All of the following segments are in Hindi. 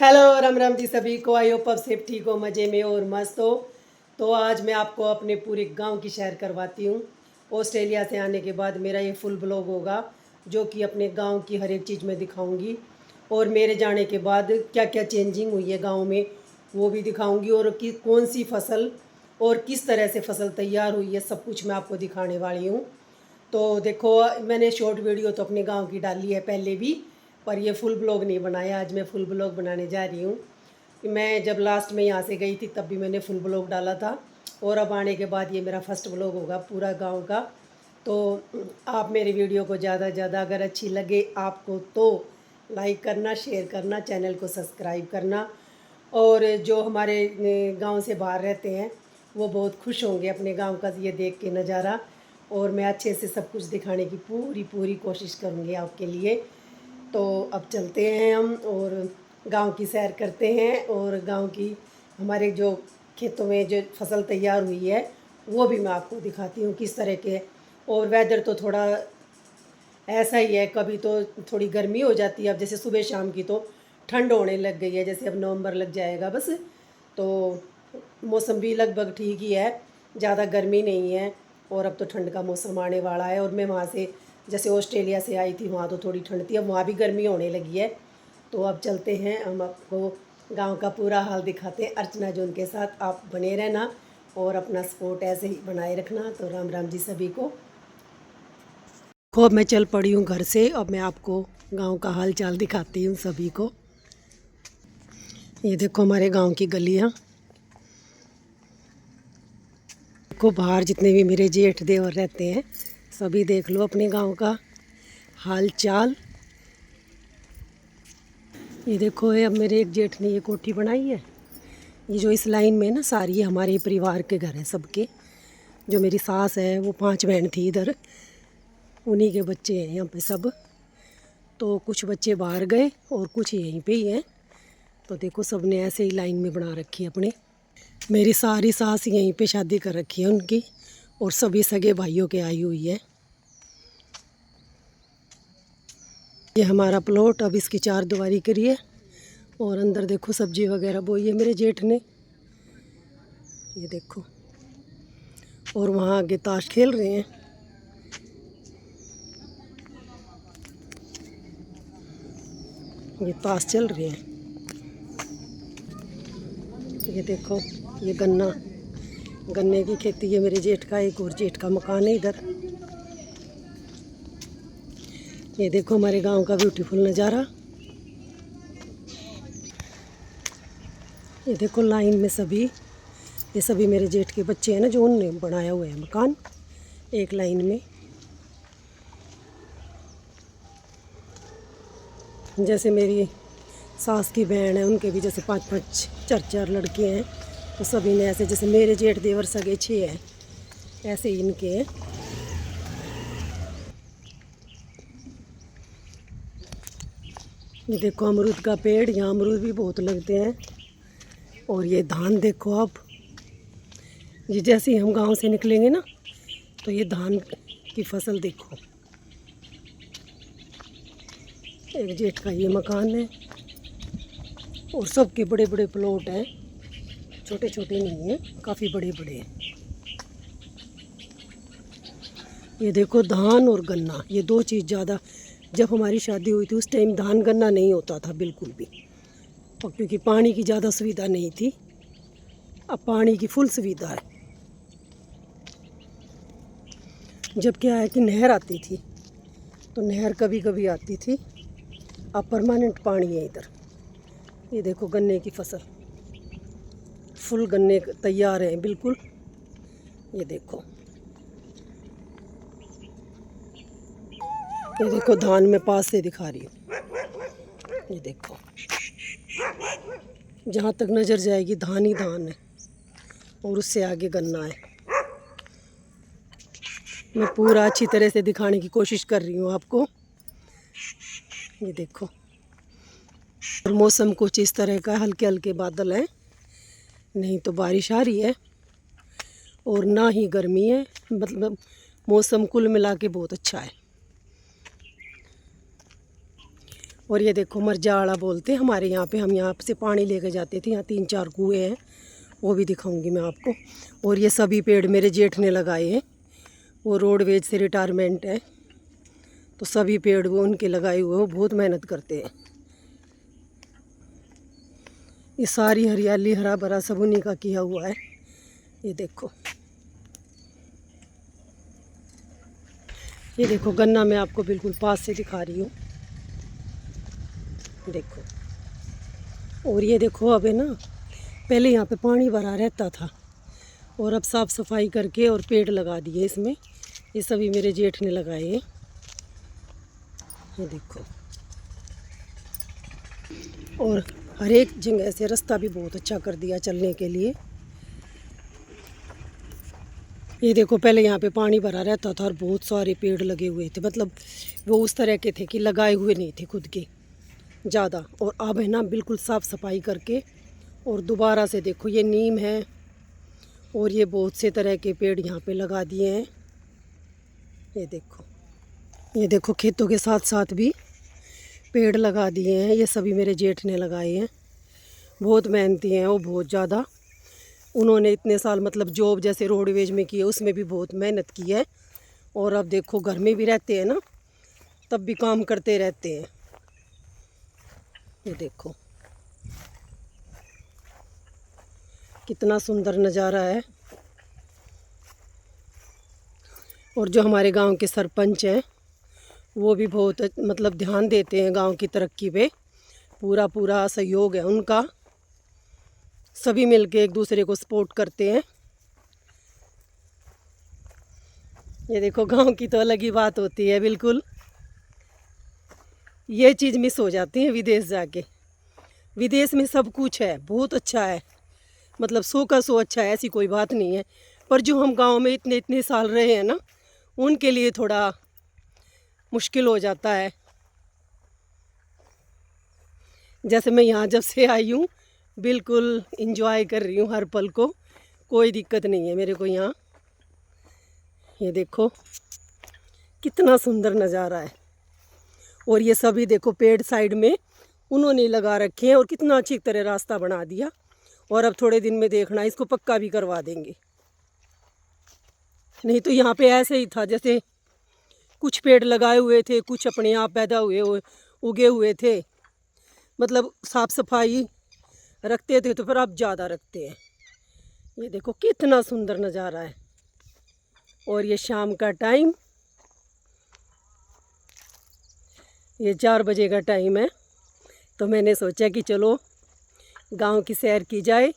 हेलो राम राम जी सभी को। आई होप आप सब ठीक हो, मज़े में और मस्त हो। तो आज मैं आपको अपने पूरे गांव की सैर करवाती हूँ। ऑस्ट्रेलिया से आने के बाद मेरा ये फुल ब्लॉग होगा जो कि अपने गांव की हर एक चीज़ में दिखाऊंगी। और मेरे जाने के बाद क्या क्या चेंजिंग हुई है गांव में वो भी दिखाऊंगी। और कि कौन सी फसल और किस तरह से फसल तैयार हुई है सब कुछ मैं आपको दिखाने वाली हूँ। तो देखो, मैंने शॉर्ट वीडियो तो अपने गांव की डाली है पहले भी, पर ये फुल ब्लॉग नहीं बनाया। आज मैं फुल ब्लॉग बनाने जा रही हूँ। मैं जब लास्ट में यहाँ से गई थी तब भी मैंने फुल ब्लॉग डाला था, और अब आने के बाद ये मेरा फर्स्ट ब्लॉग होगा पूरा गांव का। तो आप मेरी वीडियो को ज़्यादा से ज़्यादा अगर अच्छी लगे आपको तो लाइक करना, शेयर करना, चैनल को सब्सक्राइब करना। और जो हमारे गांव से बाहर रहते हैं वो बहुत खुश होंगे अपने गांव का ये देख के नज़ारा। और मैं अच्छे से सब कुछ दिखाने की पूरी पूरी कोशिश करूँगी आपके लिए। तो अब चलते हैं हम और गांव की सैर करते हैं। और गांव की हमारे जो खेतों में जो फसल तैयार हुई है वो भी मैं आपको दिखाती हूँ किस तरह के। और वेदर तो थोड़ा ऐसा ही है, कभी तो थोड़ी गर्मी हो जाती है। अब जैसे सुबह शाम की तो ठंड होने लग गई है, जैसे अब नवंबर लग जाएगा बस। तो मौसम भी लगभग ठीक ही है, ज़्यादा गर्मी नहीं है। और अब तो ठंड का मौसम आने वाला है। और मैं वहाँ से जैसे ऑस्ट्रेलिया से आई थी वहाँ तो थोड़ी ठंड थी, अब वहाँ भी गर्मी होने लगी है। तो अब चलते हैं, हम आपको गांव का पूरा हाल दिखाते हैं अर्चना जोन के साथ। आप बने रहना और अपना सपोर्ट ऐसे ही बनाए रखना। तो राम राम जी सभी को। खूब मैं चल पड़ी हूँ घर से। अब मैं आपको गांव का हाल चाल दिखाती हूँ सभी को। ये देखो हमारे गांव की गलियाँ। देखो बाहर जितने भी मेरे जेठ देवर रहते हैं सभी देख लो अपने गांव का हाल चाल। ये देखो ये अब मेरे एक जेठ ने ये कोठी बनाई है। ये जो इस लाइन में ना सारी हमारे परिवार के घर हैं सबके। जो मेरी सास है वो 5 बहन थी इधर, उन्हीं के बच्चे हैं यहाँ पे सब। तो कुछ बच्चे बाहर गए और कुछ यहीं पे ही हैं। तो देखो सब ने ऐसे ही लाइन में बना रखी है अपने। मेरी सारी सास यहीं पे शादी कर रखी है उनकी, और सभी सगे भाइयों के आई हुई है। ये हमारा प्लॉट अब इसकी 4 दीवारी करी है। और अंदर देखो सब्जी वगैरह बोई है मेरे जेठ ने, ये देखो। और वहाँ आगे ताश खेल रहे हैं। ये ताश चल रहे हैं। ये देखो ये गन्ने की खेती है मेरे जेठ का। एक और जेठ का मकान है इधर। ये देखो हमारे गांव का ब्यूटीफुल नज़ारा। ये देखो लाइन में सभी, ये सभी मेरे जेठ के बच्चे हैं ना जो उनने बनाया हुआ है मकान एक लाइन में। जैसे मेरी सास की बहन है उनके भी जैसे 5-5 4-4 लड़के हैं। तो सभी ने ऐसे, जैसे मेरे जेठ देवर सगे 6 हैं, ऐसे ही इनके हैं। ये देखो अमरूद का पेड़, यहाँ अमरूद भी बहुत लगते हैं। और ये धान देखो अब, ये जैसे ही हम गांव से निकलेंगे ना तो ये धान की फसल देखो। एक जेठ का ये मकान है। और सबके बड़े बड़े प्लॉट हैं, छोटे छोटे नहीं हैं, काफ़ी बड़े बड़े हैं। ये देखो धान और गन्ना, ये 2 चीज़ ज़्यादा। जब हमारी शादी हुई थी उस टाइम धान गन्ना नहीं होता था बिल्कुल भी, और क्योंकि पानी की ज़्यादा सुविधा नहीं थी। अब पानी की फुल सुविधा है। जब क्या है कि नहर आती थी तो नहर कभी कभी आती थी, अब परमानेंट पानी है इधर। ये देखो गन्ने की फसल, फुल गन्ने तैयार हैं बिल्कुल। ये देखो, ये देखो धान में पास से दिखा रही हूँ। ये देखो जहाँ तक नज़र जाएगी धान ही धान है, और उससे आगे गन्ना है। मैं पूरा अच्छी तरह से दिखाने की कोशिश कर रही हूँ आपको। ये देखो, और मौसम कुछ इस तरह का, हल्के हल्के बादल हैं, नहीं तो बारिश आ रही है और ना ही गर्मी है। मतलब मौसम कुल मिला के बहुत अच्छा है। और ये देखो मरजाड़ा बोलते हैं हमारे यहाँ पे, हम यहाँ से पानी लेकर जाते थे। यहाँ 3-4 कुएँ हैं, वो भी दिखाऊंगी मैं आपको। और ये सभी पेड़ मेरे जेठ ने लगाए हैं, वो रोडवेज से रिटायरमेंट है, तो सभी पेड़ वो उनके लगाए हुए, वो बहुत मेहनत करते हैं। ये सारी हरियाली हरा भरा सब उन्हीं का किया हुआ है। ये देखो, ये देखो गन्ना मैं आपको बिल्कुल पास से दिखा रही हूँ, देखो। और ये देखो अब है ना, पहले यहाँ पे पानी भरा रहता था और अब साफ़ सफाई करके और पेड़ लगा दिए इसमें। ये सभी मेरे जेठ ने लगाए हैं, ये देखो। और हर एक जगह से रास्ता भी बहुत अच्छा कर दिया चलने के लिए। ये देखो पहले यहाँ पे पानी भरा रहता था और बहुत सारे पेड़ लगे हुए थे, मतलब वो उस तरह के थे कि लगाए हुए नहीं थे खुद के ज़्यादा। और अब है ना बिल्कुल साफ़ सफाई करके और दोबारा से देखो ये नीम है और ये बहुत से तरह के पेड़ यहाँ पे लगा दिए हैं। ये देखो, ये देखो खेतों के साथ साथ भी पेड़ लगा दिए हैं, ये सभी मेरे जेठ ने लगाए हैं। बहुत मेहनती हैं वो, बहुत ज़्यादा। उन्होंने इतने साल मतलब जॉब जैसे रोडवेज में की है, उसमें भी बहुत मेहनत की है। और अब देखो घर में भी रहते हैं ना, तब भी काम करते रहते हैं। ये देखो कितना सुंदर नज़ारा है। और जो हमारे गांव के सरपंच हैं वो भी बहुत मतलब ध्यान देते हैं गांव की तरक्की पे, पूरा पूरा सहयोग है उनका। सभी मिलके एक दूसरे को सपोर्ट करते हैं। ये देखो गांव की तो अलग ही बात होती है बिल्कुल। ये चीज़ मिस हो जाती है विदेश जाके। विदेश में सब कुछ है, बहुत अच्छा है, मतलब 100 का 100 अच्छा है, ऐसी कोई बात नहीं है। पर जो हम गांव में इतने इतने साल रहे हैं ना, उनके लिए थोड़ा मुश्किल हो जाता है। जैसे मैं यहाँ जब से आई हूँ बिल्कुल इंजॉय कर रही हूँ हर पल को, कोई दिक्कत नहीं है मेरे को यहाँ। ये देखो कितना सुंदर नज़ारा है। और ये सभी देखो पेड़ साइड में उन्होंने लगा रखे हैं और कितना अच्छी तरह रास्ता बना दिया। और अब थोड़े दिन में देखना इसको पक्का भी करवा देंगे। नहीं तो यहाँ पे ऐसे ही था, जैसे कुछ पेड़ लगाए हुए थे, कुछ अपने आप पैदा हुए उगे हुए थे, मतलब साफ सफाई रखते थे, तो फिर अब ज़्यादा रखते हैं। ये देखो कितना सुंदर नज़ारा है। और ये शाम का टाइम, ये 4 बजे का टाइम है, तो मैंने सोचा कि चलो गांव की सैर की जाए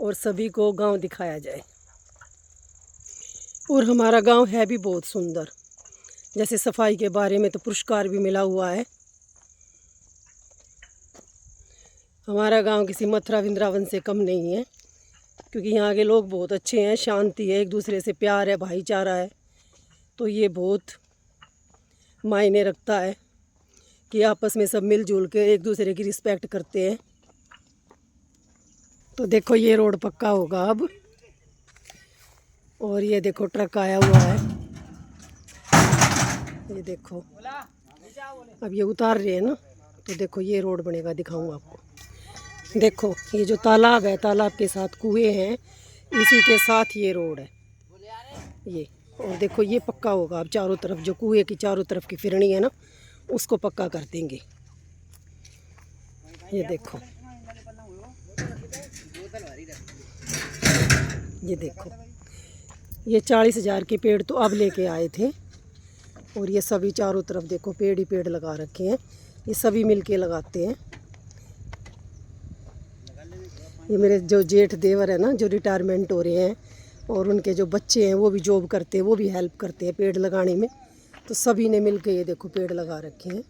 और सभी को गांव दिखाया जाए। और हमारा गांव है भी बहुत सुंदर, जैसे सफाई के बारे में तो पुरस्कार भी मिला हुआ है। हमारा गांव किसी मथुरा वृंदावन से कम नहीं है, क्योंकि यहाँ के लोग बहुत अच्छे हैं, शांति है, एक दूसरे से प्यार है, भाईचारा है। तो ये बहुत मायने रखता है कि आपस में सब मिलजुल के एक दूसरे की रिस्पेक्ट करते हैं। तो देखो ये रोड पक्का होगा अब। और ये देखो ट्रक आया हुआ है, ये देखो अब ये उतार रहे हैं ना, तो देखो ये रोड बनेगा, दिखाऊंगा आपको। देखो ये जो तालाब है, तालाब के साथ कुएं हैं, इसी के साथ ये रोड है ये। और देखो ये पक्का होगा अब, चारों तरफ जो कुएं की चारों तरफ की फिरनी है ना, उसको पक्का कर देंगे। ये देखो, ये देखो ये 40,000 के पेड़ तो अब लेके आए थे। और ये सभी चारों तरफ देखो पेड़ ही पेड़ लगा रखे हैं, ये सभी मिलके लगाते हैं। ये मेरे जो जेठ देवर है ना, जो रिटायरमेंट हो रहे हैं, और उनके जो बच्चे हैं वो भी जॉब करते हैं, वो भी हेल्प करते हैं पेड़ लगाने में। तो सभी ने मिलके ये देखो पेड़ लगा रखे हैं।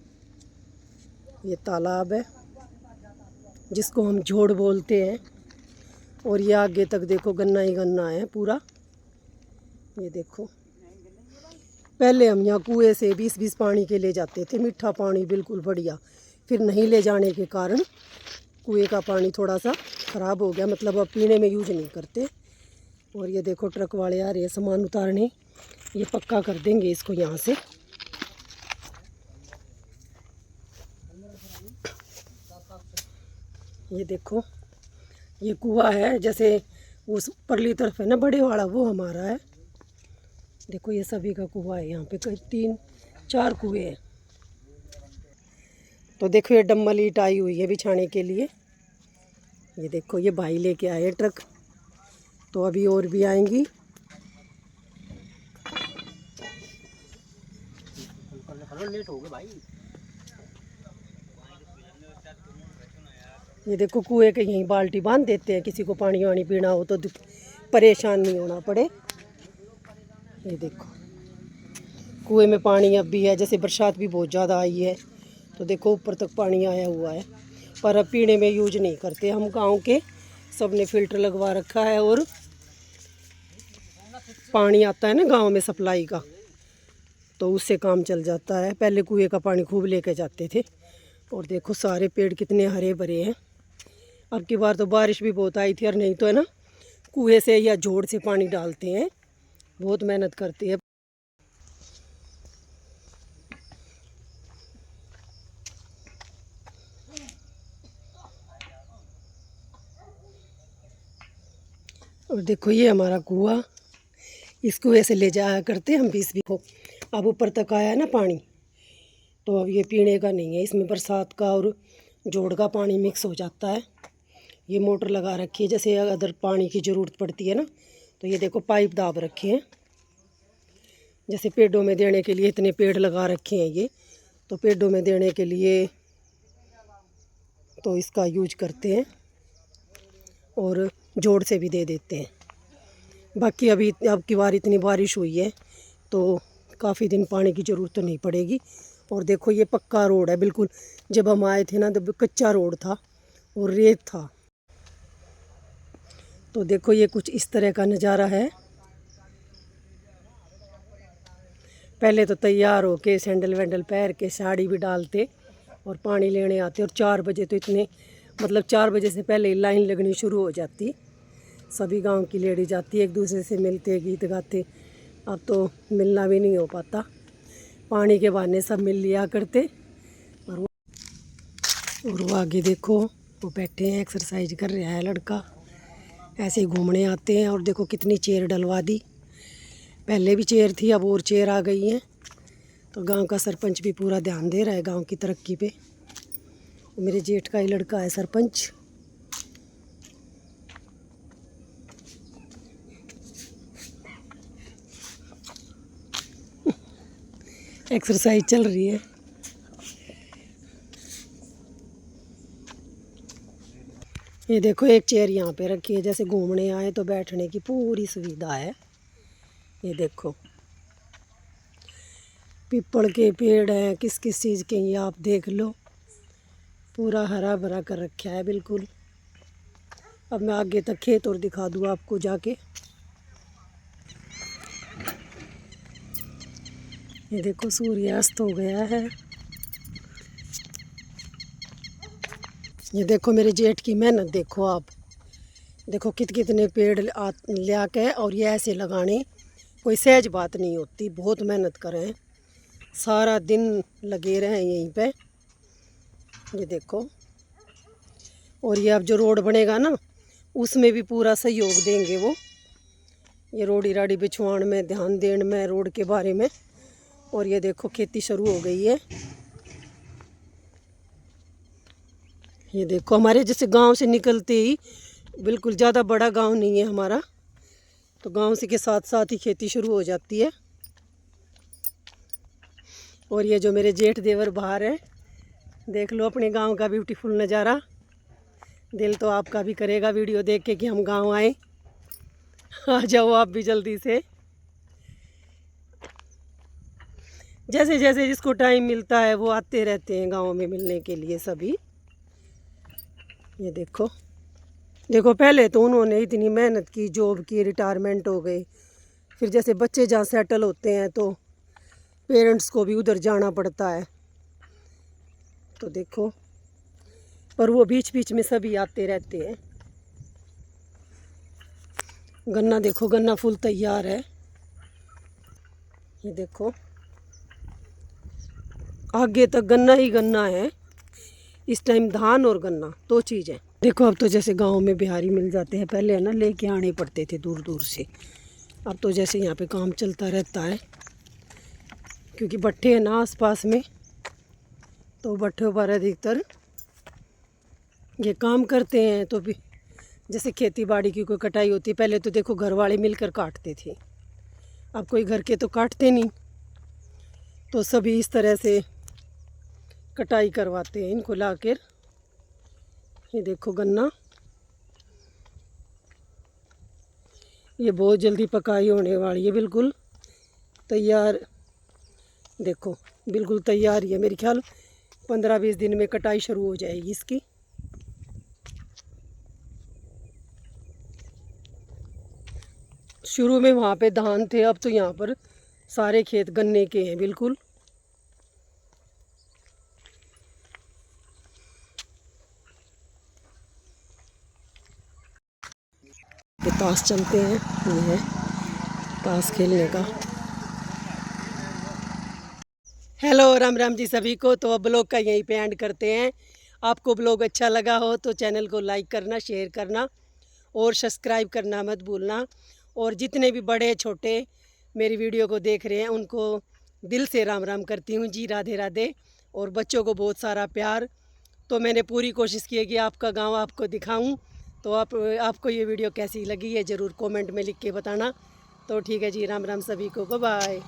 ये तालाब है जिसको हम झोड़ बोलते हैं। और ये आगे तक देखो गन्ना ही गन्ना है पूरा। ये देखो पहले हम यहाँ कुएं से 20-20 पानी के ले जाते थे, मीठा पानी बिल्कुल बढ़िया। फिर नहीं ले जाने के कारण कुएं का पानी थोड़ा सा ख़राब हो गया, मतलब अब पीने में यूज नहीं करते। और ये देखो ट्रक वाले आ रहे हैं सामान उतारने, ये पक्का कर देंगे इसको यहाँ से। ये देखो, ये कुआं है, जैसे उस परली तरफ है ना बड़े वाला, वो हमारा है। देखो ये सभी का कुआं है, यहाँ पे कई 3-4 कुएं हैं। तो देखो ये डम्मल ईंट आई हुई है बिछाने के लिए। ये देखो ये भाई लेके आए ट्रक, तो अभी और भी आएंगी। लेट हो गए भाई। ये देखो कुएं के यहीं बाल्टी बांध देते हैं, किसी को पानी वानी पीना हो तो परेशान नहीं होना पड़े। ये देखो कुएं में पानी अब भी है, जैसे बरसात भी बहुत ज़्यादा आई है तो देखो ऊपर तक पानी आया हुआ है, पर अब पीने में यूज नहीं करते हम। गांव के सब ने फिल्टर लगवा रखा है, और पानी आता है ना गांव में सप्लाई का, तो उससे काम चल जाता है। पहले कुएं का पानी खूब लेके जाते थे। और देखो सारे पेड़ कितने हरे भरे हैं। अब की बार तो बारिश भी बहुत आई थी, और नहीं तो है ना कुएं से या जोड़ से पानी डालते हैं, बहुत मेहनत करते हैं। और देखो ये हमारा कुआं, इस कुएं से ले जाया करते हम 20 को। अब ऊपर तक आया है ना पानी, तो अब ये पीने का नहीं है, इसमें बरसात का और जोड़ का पानी मिक्स हो जाता है। ये मोटर लगा रखी है, जैसे अगर पानी की ज़रूरत पड़ती है ना, तो ये देखो पाइप दाब रखे हैं। जैसे पेड़ों में देने के लिए इतने पेड़ लगा रखे हैं ये, तो पेड़ों में देने के लिए तो इसका यूज करते हैं, और जोड़ से भी दे देते हैं। बाकी अभी अब की बार इतनी बारिश हुई है तो काफ़ी दिन पानी की ज़रूरत तो नहीं पड़ेगी। और देखो ये पक्का रोड है बिल्कुल, जब हम आए थे ना तब कच्चा रोड था और रेत था। तो देखो ये कुछ इस तरह का नज़ारा है। पहले तो तैयार होके सैंडल वैंडल पैर के साड़ी भी डालते और पानी लेने आते, और 4 बजे तो इतने, मतलब 4 बजे से पहले लाइन लगनी शुरू हो जाती। सभी गांव की लेडी जाती, एक दूसरे से मिलते, गीत गाते। अब तो मिलना भी नहीं हो पाता, पानी के बहाने सब मिल लिया करते। और वो आगे देखो वो बैठे हैं, एक्सरसाइज कर रहा है लड़का। ऐसे ही घूमने आते हैं। और देखो कितनी चेयर डलवा दी, पहले भी चेयर थी अब और चेयर आ गई हैं। तो गांव का सरपंच भी पूरा ध्यान दे रहा है गांव की तरक्की पे। मेरे जेठ का ही लड़का है सरपंच। एक्सरसाइज चल रही है। ये देखो एक चेयर यहाँ पे रखी है, जैसे घूमने आए तो बैठने की पूरी सुविधा है। ये देखो पीपल के पेड़ हैं, किस किस चीज़ के, ये आप देख लो, पूरा हरा भरा कर रखा है बिल्कुल। अब मैं आगे तक खेत और दिखा दूँ आपको जाके। ये देखो सूर्यास्त हो गया है। ये देखो मेरे जेठ की मेहनत देखो आप, देखो कितने पेड़ ले के, और ये ऐसे लगाने कोई सहज बात नहीं होती, बहुत मेहनत करें, सारा दिन लगे रहें यहीं पे। ये देखो, और ये अब जो रोड बनेगा ना उसमें भी पूरा सहयोग देंगे वो, ये रोड़ी राड़ी बिछवाण में, ध्यान देने में रोड के बारे में। और ये देखो खेती शुरू हो गई है। ये देखो हमारे जैसे गांव से निकलते ही, बिल्कुल ज़्यादा बड़ा गांव नहीं है हमारा, तो गांव से के साथ साथ ही खेती शुरू हो जाती है। और ये जो मेरे जेठ देवर बाहर है, देख लो अपने गांव का ब्यूटीफुल नज़ारा। दिल तो आपका भी करेगा वीडियो देख के कि हम गांव आए। आ जाओ आप भी जल्दी से। जैसे जैसे जिसको टाइम मिलता है वो आते रहते हैं गांव में मिलने के लिए सभी। ये देखो देखो पहले तो उन्होंने इतनी मेहनत की, जॉब की, रिटायरमेंट हो गई, फिर जैसे बच्चे जहाँ सेटल होते हैं तो पेरेंट्स को भी उधर जाना पड़ता है। तो देखो, पर वो बीच बीच में सभी आते रहते हैं। गन्ना देखो, गन्ना फुल तैयार है। ये देखो आगे तक गन्ना ही गन्ना है, इस टाइम धान और गन्ना दो चीज़ है। देखो अब तो जैसे गांव में बिहारी मिल जाते हैं, पहले है ना लेके आने पड़ते थे दूर दूर से। अब तो जैसे यहाँ पे काम चलता रहता है, क्योंकि भट्ठे हैं ना आसपास में, तो भट्ठों पर अधिकतर ये काम करते हैं। तो भी जैसे खेती बाड़ी की कोई कटाई होती, पहले तो देखो घर वाले मिलकर काटते थे, अब कोई घर के तो काटते नहीं, तो सभी इस तरह से कटाई करवाते हैं इनको लाकर। ये देखो गन्ना, ये बहुत जल्दी पकाई होने वाली है, बिल्कुल तैयार। देखो बिल्कुल तैयार ही है, मेरे ख्याल 15-20 दिन में कटाई शुरू हो जाएगी इसकी। शुरू में वहाँ पे धान थे, अब तो यहाँ पर सारे खेत गन्ने के हैं बिल्कुल। ताश चलते हैं, ये है ताश खेलने का। हेलो राम राम जी सभी को। तो अब ब्लॉग का यहीं पे एंड करते हैं। आपको ब्लॉग अच्छा लगा हो तो चैनल को लाइक करना, शेयर करना और सब्सक्राइब करना मत भूलना। और जितने भी बड़े छोटे मेरी वीडियो को देख रहे हैं उनको दिल से राम राम करती हूँ जी, राधे राधे। और बच्चों को बहुत सारा प्यार। तो मैंने पूरी कोशिश की है कि आपका गांव आपको दिखाऊं। तो आपको ये वीडियो कैसी लगी है ज़रूर कमेंट में लिख के बताना। तो ठीक है जी, राम राम सभी को, बाय बाय।